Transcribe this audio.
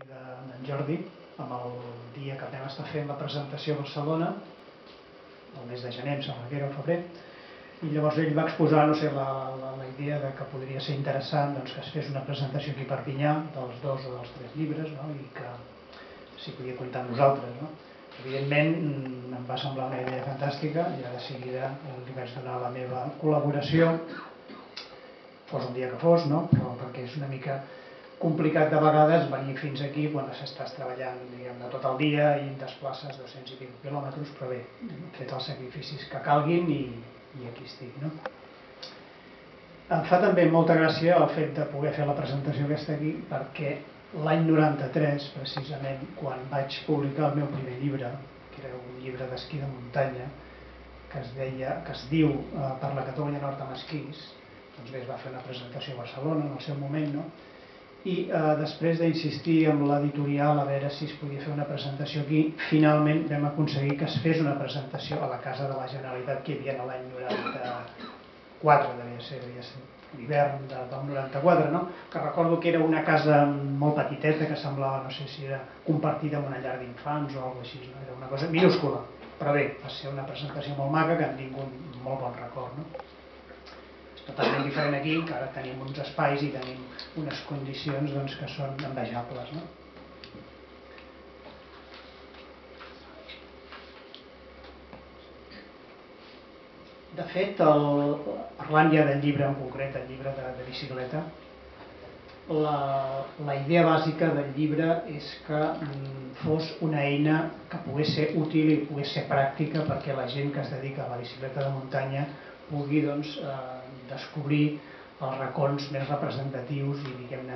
d'en Jordi, amb el dia que vam estar fent la presentació a Barcelona, el mes de gener, em sembla que era, o febrer, i llavors ell va exposar la idea de que podria ser interessant que es fes una presentació aquí a Perpinyà dels 2 o dels 3 llibres i que s'hi podia comptar amb nosaltres. Evidentment em va semblar una idea fantàstica i de seguida li vaig donar la meva col·laboració, fos el dia que fos, perquè és una mica complicat de vegades venir fins aquí quan estàs treballant tot el dia i et desplaces 200 i pico quilòmetres, però bé, hem fet els sacrificis que calguin i aquí estic. Em fa també molta gràcia el fet de poder fer la presentació aquesta aquí perquè l'any 93, precisament, quan vaig publicar el meu primer llibre, que era un llibre d'esquí de muntanya, que es diu Per la Catalunya Nord amb esquís, doncs bé, es va fer una presentació a Barcelona en el seu moment, i després d'insistir amb l'editorial a veure si es podia fer una presentació aquí, finalment vam aconseguir que es fes una presentació a la Casa de la Generalitat que hi havia l'any 94, devia ser l'hivern del 94, que recordo que era una casa molt petiteta que semblava, no sé si era compartida amb una llar d'infants o alguna cosa així, era una cosa minúscula, però bé, va ser una presentació molt maca que en tinc un molt bon record. Totalment diferent aquí, que ara tenim uns espais i tenim unes condicions que són envejables. De fet, parlant ja del llibre en concret, el llibre de bicicleta, la idea bàsica del llibre és que fos una eina que pogués ser útil i pogués ser pràctica perquè la gent que es dedica a la bicicleta de muntanya pugui descobrir els racons més representatius i, diguem-ne,